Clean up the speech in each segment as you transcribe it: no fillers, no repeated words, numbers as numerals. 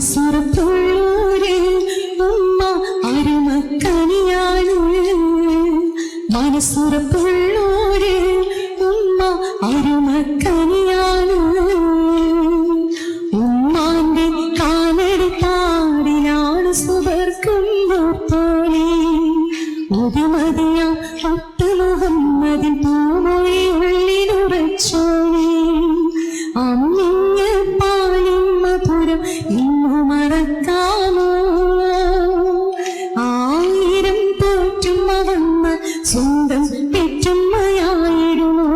മനസ്സുറപ്പുള്ളോര് ഉമ്മ അരുമക്കനിയാണ്. മനസ്സുറപ്പുള്ളോര് ഉമ്മ അരുമക്കനിയാണ്. ഉമ്മാന്റെ കാലടിപ്പാടിലാണ് സുബർക്കും പോലെ ഒരുമതിയ ഒത്ത് മുഹമ്മദിൻ പൂമൊഴി ഉള്ളിലുറച്ചോളി. അമ്മിഞ്ഞ പാലിൻ മധുരം ഇന്നു മറക്കാമോ? ആയിരം പോറ്റുമ്മ വന്ന സ്വന്തം പെറ്റുമ്മയായിടുമോ?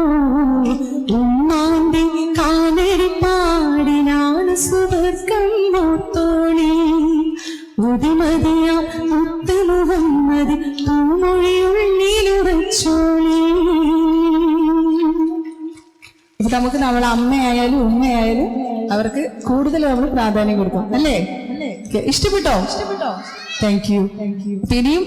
ഉമ്മാന്റെ കാലടിപ്പാടിനാണ് സുബർക്കം തോണി ഒരുമതിയ മുത്ത് മുഹമ്മദ് പൂമൊഴി ഉള്ളിലുറച്ചോളി. അപ്പൊ നമുക്ക് നമ്മളെ അമ്മയായാലും ഉമ്മയായാലും അവർക്ക് കൂടുതൽ നമ്മൾ പ്രാധാന്യം കൊടുക്കും അല്ലേ? ഇഷ്ടപ്പെട്ടോ? Thank you. ഇനിയും